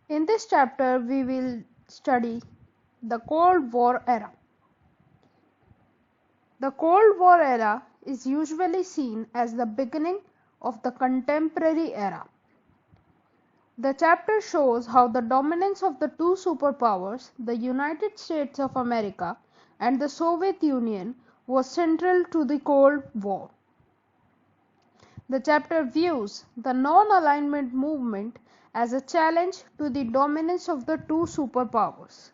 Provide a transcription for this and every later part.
In this chapter, we will study the Cold War era. The Cold War era is usually seen as the beginning of the contemporary era. The chapter shows how the dominance of the two superpowers, the United States of America and the Soviet Union, was central to the Cold War. The chapter views the non-alignment movement as a challenge to the dominance of the two superpowers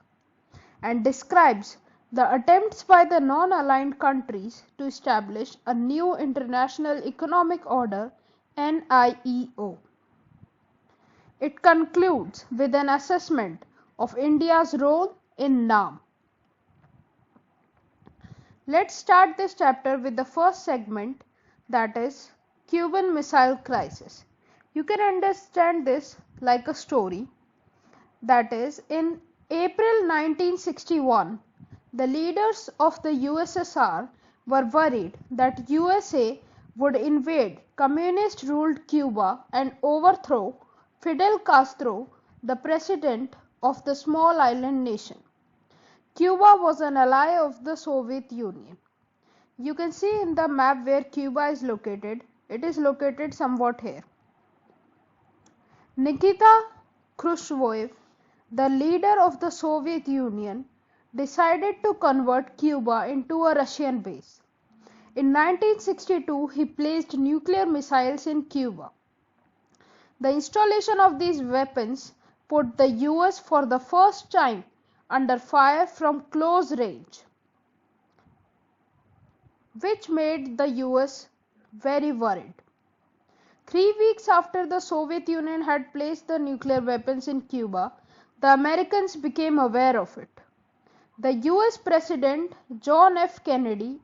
and describes the attempts by the non-aligned countries to establish a new international economic order, NIEO. It concludes with an assessment of India's role in NAM. Let's start this chapter with the first segment, that is Cuban Missile Crisis. You can understand this like a story. That is, in April 1961, the leaders of the USSR were worried that USA would invade communist-ruled Cuba and overthrow Fidel Castro, the president of the small island nation. Cuba was an ally of the Soviet Union. You can see in the map where Cuba is located. It is located somewhat here. Nikita Khrushchev, the leader of the Soviet Union, decided to convert Cuba into a Russian base. In 1962, he placed nuclear missiles in Cuba. The installation of these weapons put the US for the first time under fire from close range, which made the US very worried. 3 weeks after the Soviet Union had placed the nuclear weapons in Cuba, the Americans became aware of it. The US President John F. Kennedy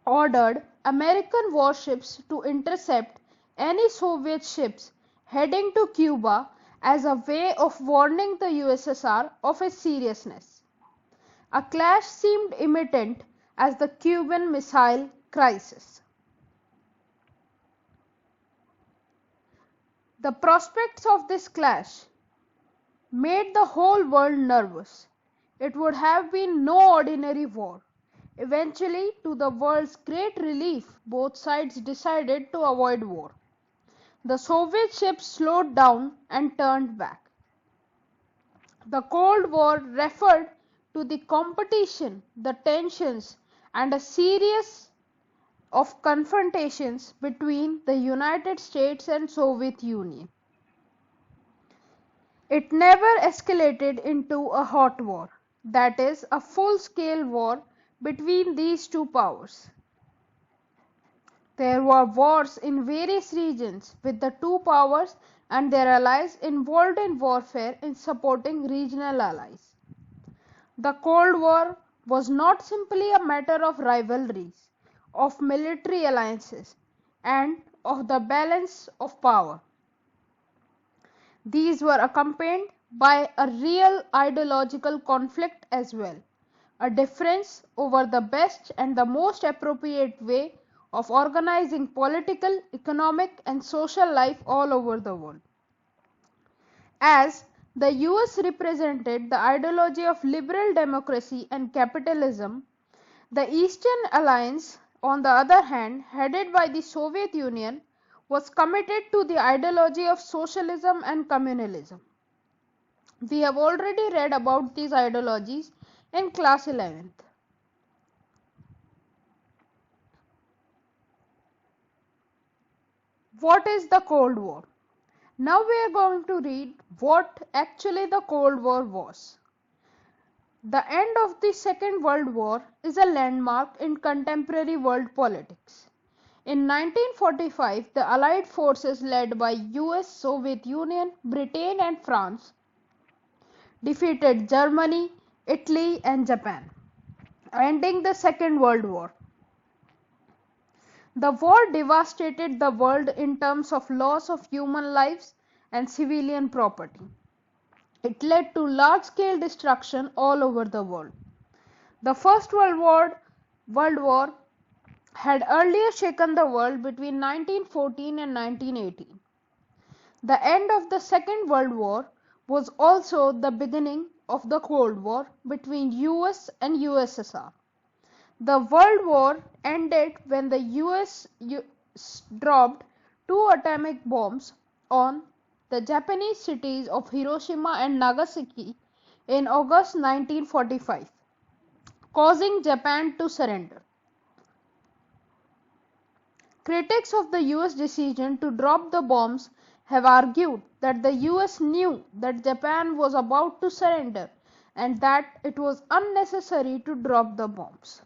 ordered American warships to intercept any Soviet ships heading to Cuba as a way of warning the USSR of its seriousness. A clash seemed imminent as the Cuban Missile Crisis. The prospects of this clash made the whole world nervous. It would have been no ordinary war. Eventually, to the world's great relief, both sides decided to avoid war. The Soviet ships slowed down and turned back. The Cold War referred to the competition, the tensions, and a series of confrontations between the United States and Soviet Union. It never escalated into a hot war, that is, a full-scale war between these two powers. There were wars in various regions with the two powers and their allies involved in warfare in supporting regional allies. The Cold War was not simply a matter of rivalries, of military alliances, and of the balance of power. These were accompanied by a real ideological conflict as well, a difference over the best and the most appropriate way of organizing political, economic, and social life all over the world. As the US represented the ideology of liberal democracy and capitalism, the Eastern Alliance, on the other hand, headed by the Soviet Union, was committed to the ideology of socialism and communalism. We have already read about these ideologies in class 11th. What is the Cold War? Now we are going to read what actually the Cold War was. The end of the Second World War is a landmark in contemporary world politics. In 1945, the Allied forces led by US, Soviet Union, Britain and France defeated Germany, Italy and Japan, ending the Second World War. The war devastated the world in terms of loss of human lives and civilian property. It led to large-scale destruction all over the world. The First World War had earlier shaken the world between 1914 and 1918. The end of the Second World War was also the beginning of the Cold War between US and USSR. The World War ended when the US dropped two atomic bombs on the Japanese cities of Hiroshima and Nagasaki in August 1945, causing Japan to surrender. Critics of the US decision to drop the bombs have argued that the US knew that Japan was about to surrender and that it was unnecessary to drop the bombs.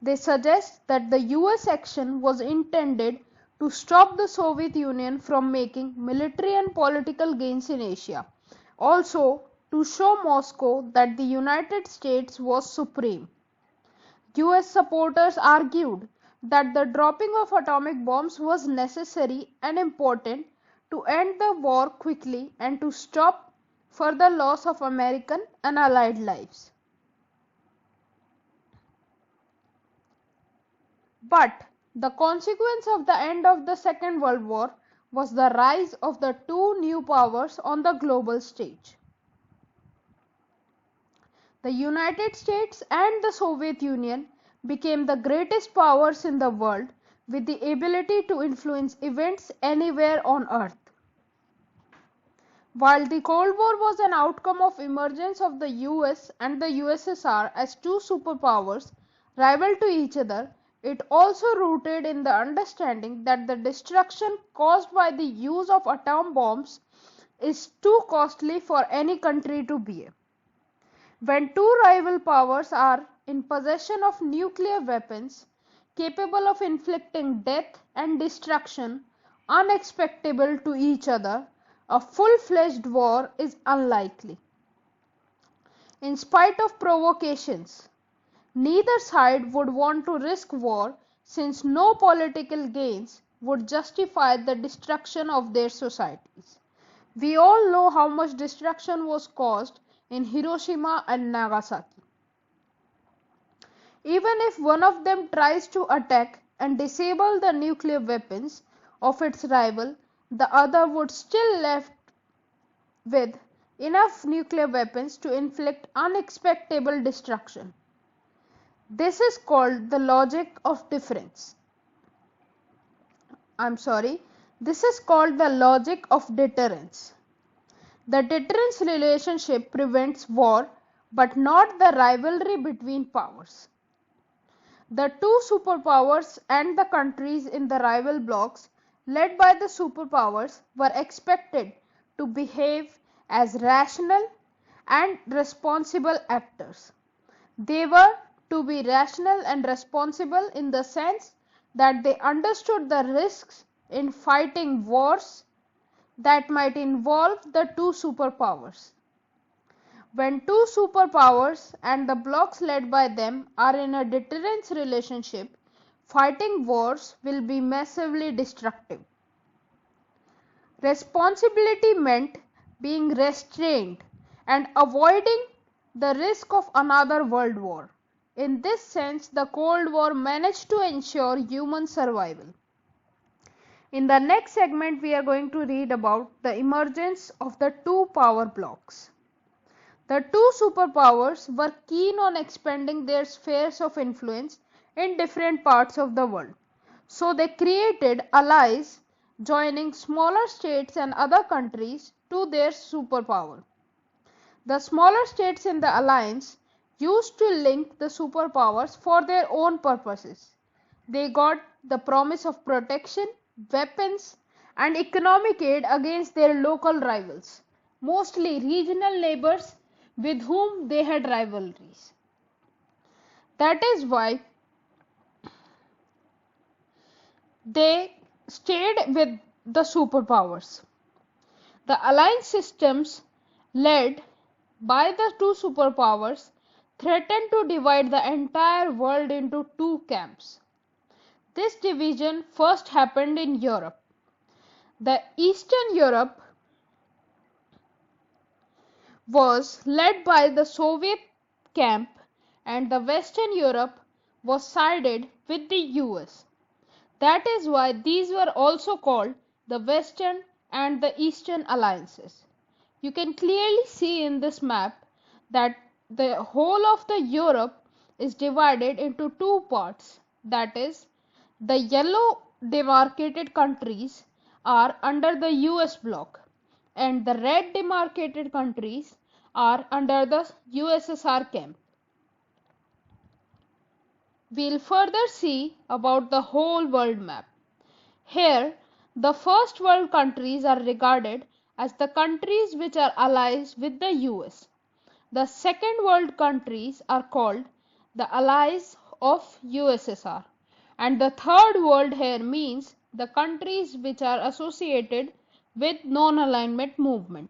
They suggest that the US action was intended to stop the Soviet Union from making military and political gains in Asia, also to show Moscow that the United States was supreme. US supporters argued that the dropping of atomic bombs was necessary and important to end the war quickly and to stop further loss of American and Allied lives. But the consequence of the end of the Second World War was the rise of the two new powers on the global stage. The United States and the Soviet Union became the greatest powers in the world with the ability to influence events anywhere on Earth. While the Cold War was an outcome of emergence of the US and the USSR as two superpowers rival to each other, it also rooted in the understanding that the destruction caused by the use of atom bombs is too costly for any country to bear. When two rival powers are in possession of nuclear weapons capable of inflicting death and destruction unexpectable to each other, a full-fledged war is unlikely. In spite of provocations, neither side would want to risk war since no political gains would justify the destruction of their societies. We all know how much destruction was caused in Hiroshima and Nagasaki. Even if one of them tries to attack and disable the nuclear weapons of its rival, the other would still left with enough nuclear weapons to inflict unexpectable destruction. This is called the logic of difference. This is called the logic of deterrence. The deterrence relationship prevents war, but not the rivalry between powers. The two superpowers and the countries in the rival blocs, led by the superpowers, were expected to behave as rational and responsible actors. They were to be rational and responsible in the sense that they understood the risks in fighting wars that might involve the two superpowers. When two superpowers and the blocs led by them are in a deterrence relationship, fighting wars will be massively destructive. Responsibility meant being restrained and avoiding the risk of another world war. In this sense, the Cold War managed to ensure human survival. In the next segment, we are going to read about the emergence of the two power blocs. The two superpowers were keen on expanding their spheres of influence in different parts of the world. So they created allies, joining smaller states and other countries to their superpower. The smaller states in the alliance used to link the superpowers for their own purposes. They got the promise of protection, weapons, and economic aid against their local rivals, mostly regional neighbors with whom they had rivalries. That is why they stayed with the superpowers. The alliance systems led by the two superpowers threatened to divide the entire world into two camps. This division first happened in Europe. The Eastern Europe was led by the Soviet camp and the Western Europe was sided with the US. That is why these were also called the Western and the Eastern alliances. You can clearly see in this map that the whole of the Europe is divided into two parts. That is, the yellow demarcated countries are under the US bloc and the red demarcated countries are under the USSR camp. We'll further see about the whole world map. Here, the first world countries are regarded as the countries which are allies with the US. The second world countries are called the allies of USSR. And the third world here means the countries which are associated with non-alignment movement.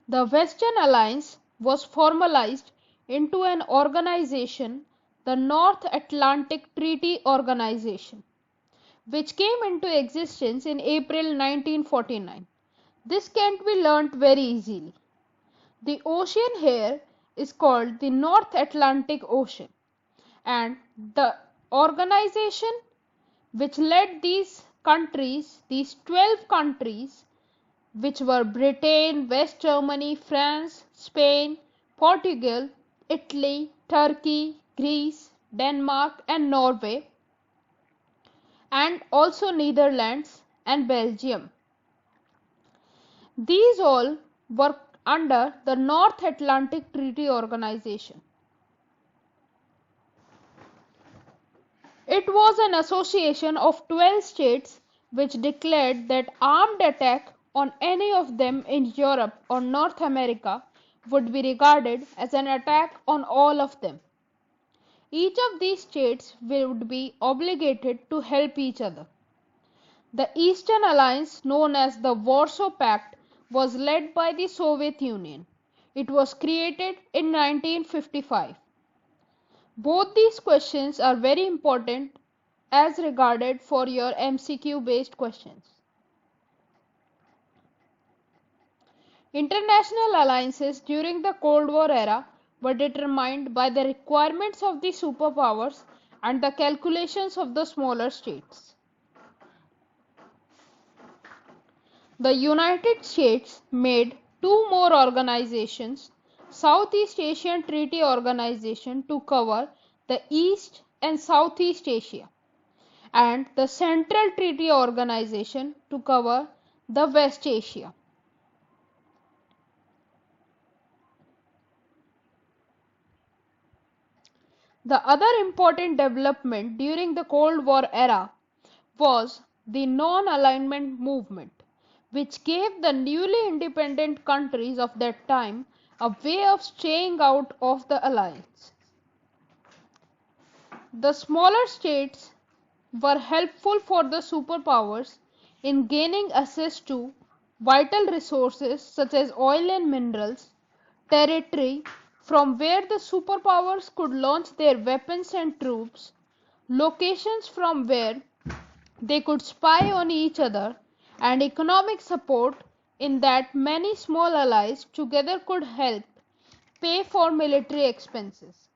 The Western Alliance was formalized into an organization, the North Atlantic Treaty Organization, which came into existence in April 1949. This can't be learnt very easily. The ocean here is called the North Atlantic Ocean, and the organization which led these countries, these 12 countries, which were Britain, West Germany, France, Spain, Portugal, Italy, Turkey, Greece, Denmark and Norway, and also Netherlands and Belgium. These all were under the North Atlantic Treaty Organization. It was an association of 12 states which declared that armed attack on any of them in Europe or North America would be regarded as an attack on all of them. Each of these states would be obligated to help each other. The Eastern Alliance, known as the Warsaw Pact, was led by the Soviet Union. It was created in 1955. Both these questions are very important as regarded for your MCQ based questions. International alliances during the Cold War era were determined by the requirements of the superpowers and the calculations of the smaller states. The United States made two more organizations, Southeast Asian Treaty Organization to cover the East and Southeast Asia, and the Central Treaty Organization to cover the West Asia. The other important development during the Cold War era was the non-alignment movement, which gave the newly independent countries of that time a way of staying out of the alliance. The smaller states were helpful for the superpowers in gaining access to vital resources such as oil and minerals, territory from where the superpowers could launch their weapons and troops, locations from where they could spy on each other, and economic support in that many small allies together could help pay for military expenses.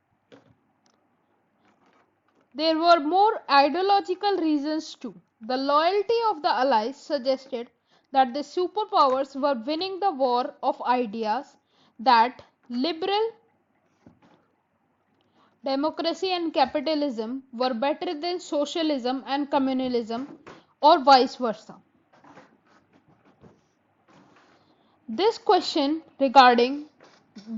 There were more ideological reasons too. The loyalty of the allies suggested that the superpowers were winning the war of ideas, that liberal democracy and capitalism were better than socialism and communalism, or vice versa. This question regarding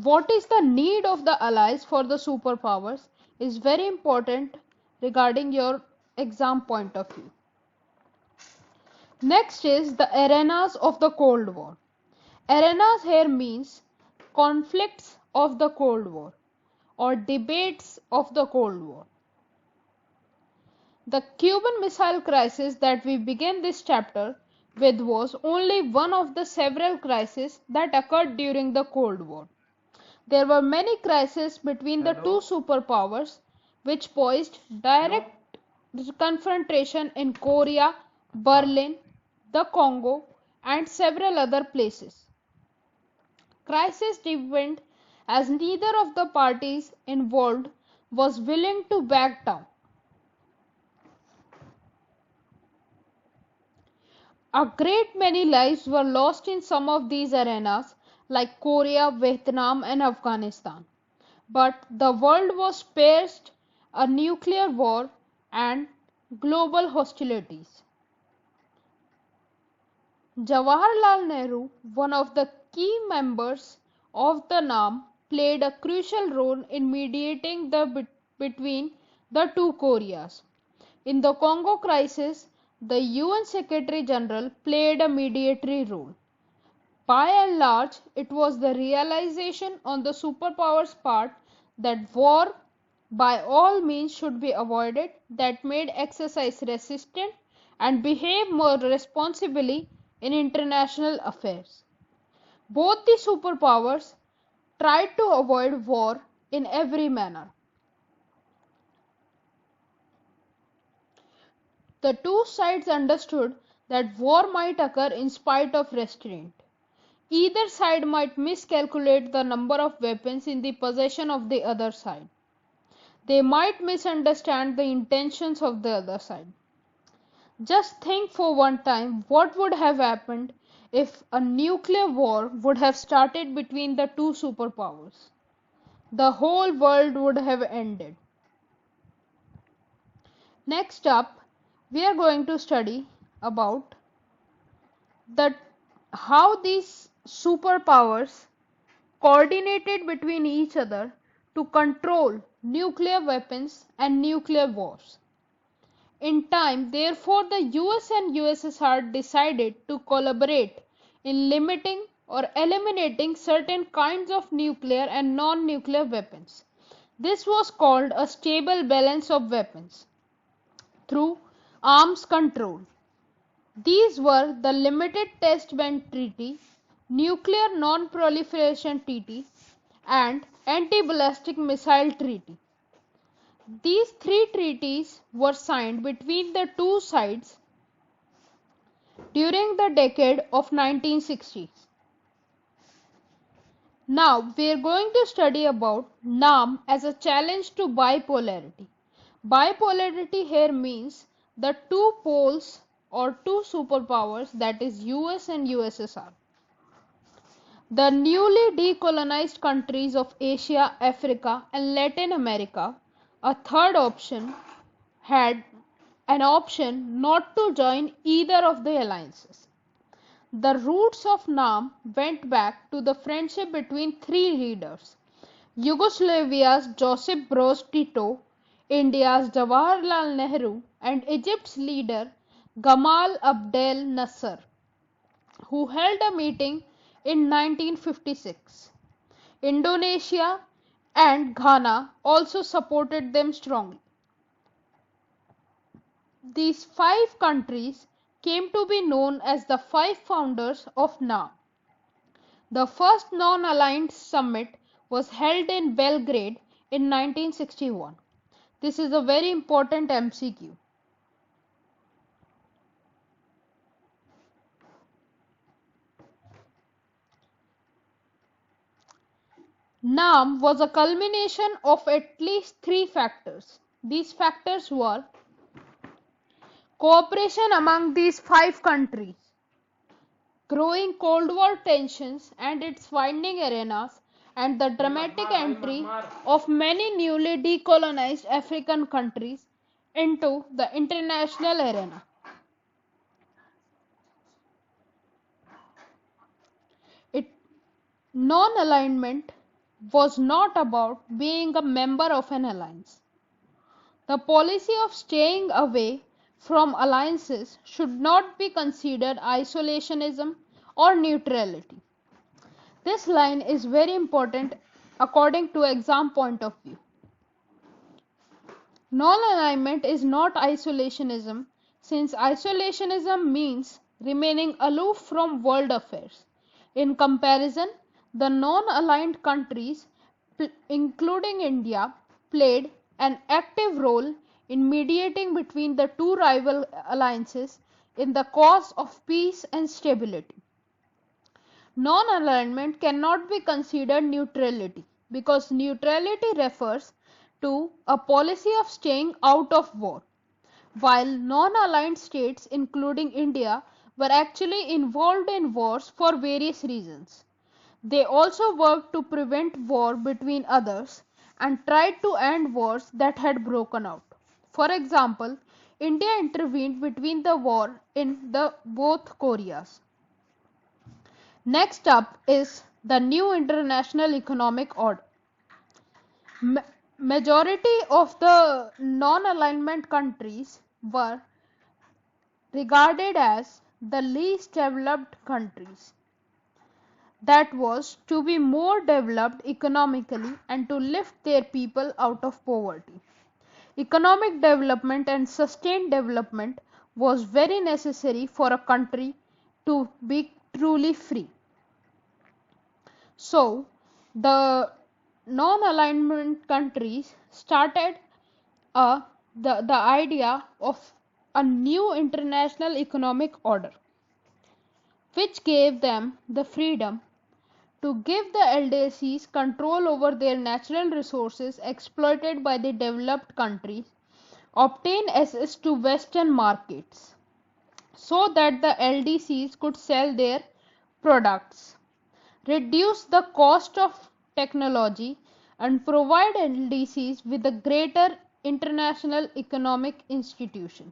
what is the need of the allies for the superpowers is very important regarding your exam point of view. Next is the arenas of the Cold War. Arenas here means conflicts of the Cold War or debates of the Cold War. The Cuban Missile Crisis that we begin this chapter with was only one of the several crises that occurred during the Cold War. There were many crises between the two superpowers which posed direct confrontation in Korea, Berlin, the Congo, and several other places. Crisis deepened as neither of the parties involved was willing to back down. A great many lives were lost in some of these arenas like Korea, Vietnam and Afghanistan. But the world was spared a nuclear war and global hostilities. Jawaharlal Nehru, one of the key members of the NAM, played a crucial role in mediating between the two Koreas. In the Congo crisis, the UN Secretary General played a mediatory role. By and large, it was the realization on the superpowers' part that war by all means should be avoided that made exercise resistant and behave more responsibly in international affairs. Both the superpowers tried to avoid war in every manner. The two sides understood that war might occur in spite of restraint. Either side might miscalculate the number of weapons in the possession of the other side. They might misunderstand the intentions of the other side. Just think for one time what would have happened if a nuclear war would have started between the two superpowers. The whole world would have ended. Next up, we are going to study about the how these superpowers coordinated between each other to control nuclear weapons and nuclear wars. In time, therefore, the US and USSR decided to collaborate in limiting or eliminating certain kinds of nuclear and non-nuclear weapons. This was called a stable balance of weapons through arms control. These were the Limited Test Ban Treaty, Nuclear Non-Proliferation Treaty, and Anti-Ballistic Missile Treaty. These three treaties were signed between the two sides during the decade of 1960s. Now we are going to study about NAM as a challenge to bipolarity. Bipolarity here means the two poles or two superpowers, that is US and USSR. The newly decolonized countries of Asia, Africa and Latin America, a third option, had an option not to join either of the alliances. The roots of NAM went back to the friendship between three leaders: Yugoslavia's Josip Broz Tito, India's Jawaharlal Nehru, and Egypt's leader Gamal Abdel Nasser, who held a meeting in 1956. Indonesia and Ghana also supported them strongly. These five countries came to be known as the five founders of NAM. The first non-aligned summit was held in Belgrade in 1961. This is a very important MCQ. NAM was a culmination of at least three factors. These factors were cooperation among these five countries, growing Cold War tensions and its winding arenas, and the dramatic entry of many newly decolonized African countries into the international arena. Non-alignment was not about being a member of an alliance. The policy of staying away from alliances should not be considered isolationism or neutrality. This line is very important according to exam point of view. Non-alignment is not isolationism, since isolationism means remaining aloof from world affairs. In comparison, the non-aligned countries, including India, played an active role in mediating between the two rival alliances in the cause of peace and stability. Non-alignment cannot be considered neutrality because neutrality refers to a policy of staying out of war, while non-aligned states, including India, were actually involved in wars for various reasons. They also worked to prevent war between others and tried to end wars that had broken out. For example, India intervened between the war in the both Koreas. Next up is the new international economic order. Majority of the non-alignment countries were regarded as the least developed countries. That was to be more developed economically and to lift their people out of poverty. Economic development and sustained development was very necessary for a country to be truly free. So, the non-alignment countries started the idea of a new international economic order, which gave them the freedom to give the LDCs control over their natural resources exploited by the developed countries, obtain access to Western markets so that the LDCs could sell their products, reduce the cost of technology, and provide LDCs with a greater international economic institution.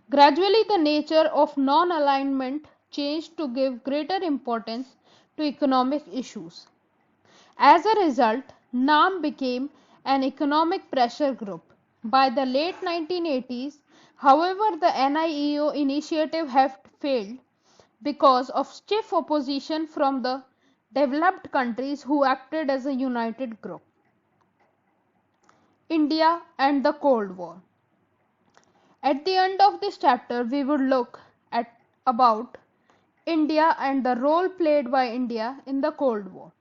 Gradually, the nature of non-alignment changed to give greater importance to economic issues. As a result, NAM became an economic pressure group. By the late 1980s, however, the NIEO initiative had failed because of stiff opposition from the developed countries who acted as a united group. India and the Cold War. At the end of this chapter, we would look at about India and the role played by India in the Cold War.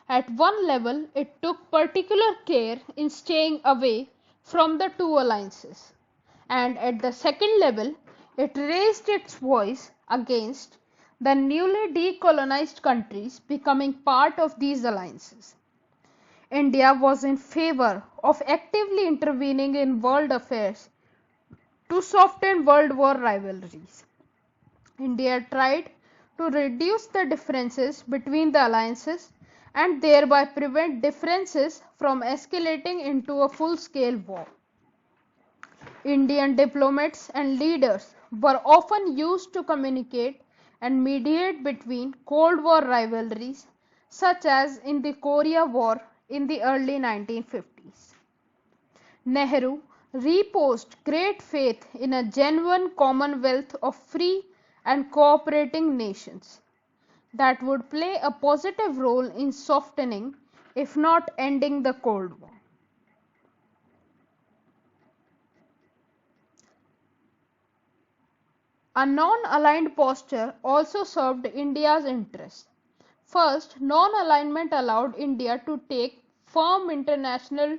At one level, it took particular care in staying away from the two alliances, and at the second level, it raised its voice against the newly decolonized countries becoming part of these alliances. India was in favor of actively intervening in world affairs to soften World War rivalries. India tried to reduce the differences between the alliances and thereby prevent differences from escalating into a full-scale war. Indian diplomats and leaders were often used to communicate and mediate between Cold War rivalries, such as in the Korea War in the early 1950s. Nehru reposed great faith in a genuine commonwealth of free and cooperating nations that would play a positive role in softening, if not ending, the Cold War. A non-aligned posture also served India's interests. First, non-alignment allowed India to take firm international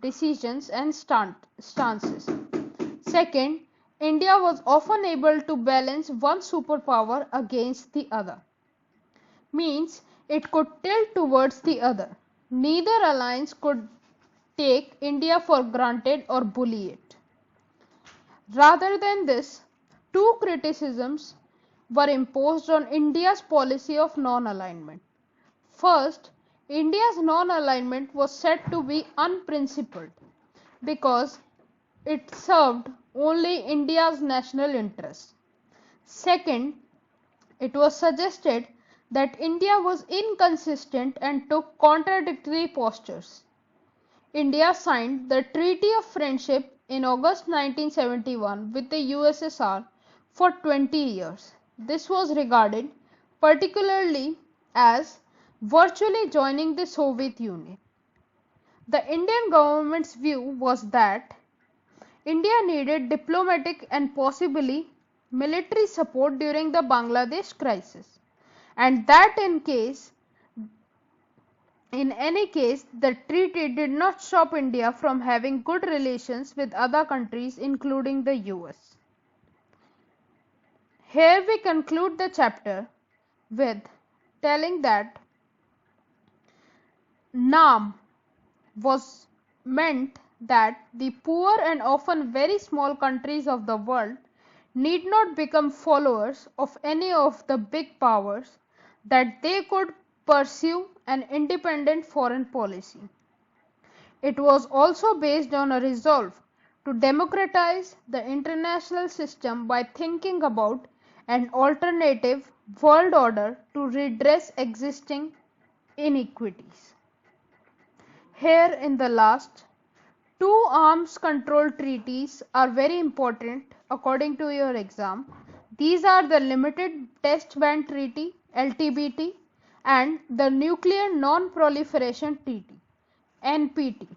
decisions and stances. Second, India was often able to balance one superpower against the other. Means it could tilt towards the other. Neither alliance could take India for granted or bully it. Rather than this, two criticisms were imposed on India's policy of non-alignment. First, India's non-alignment was said to be unprincipled because it served only India's national interests. Second, it was suggested that India was inconsistent and took contradictory postures. India signed the Treaty of Friendship in August 1971 with the USSR for 20 years. This was regarded particularly as virtually joining the Soviet Union. The Indian government's view was that India needed diplomatic and possibly military support during the Bangladesh crisis, and that in any case, the treaty did not stop India from having good relations with other countries, including the US. Here we conclude the chapter with telling that NAM was meant that the poor and often very small countries of the world need not become followers of any of the big powers, that they could pursue an independent foreign policy. It was also based on a resolve to democratize the international system by thinking about an alternative world order to redress existing inequities. Here in the last, two arms control treaties are very important according to your exam. These are the Limited Test Ban Treaty (LTBT) and the Nuclear Non-Proliferation Treaty (NPT).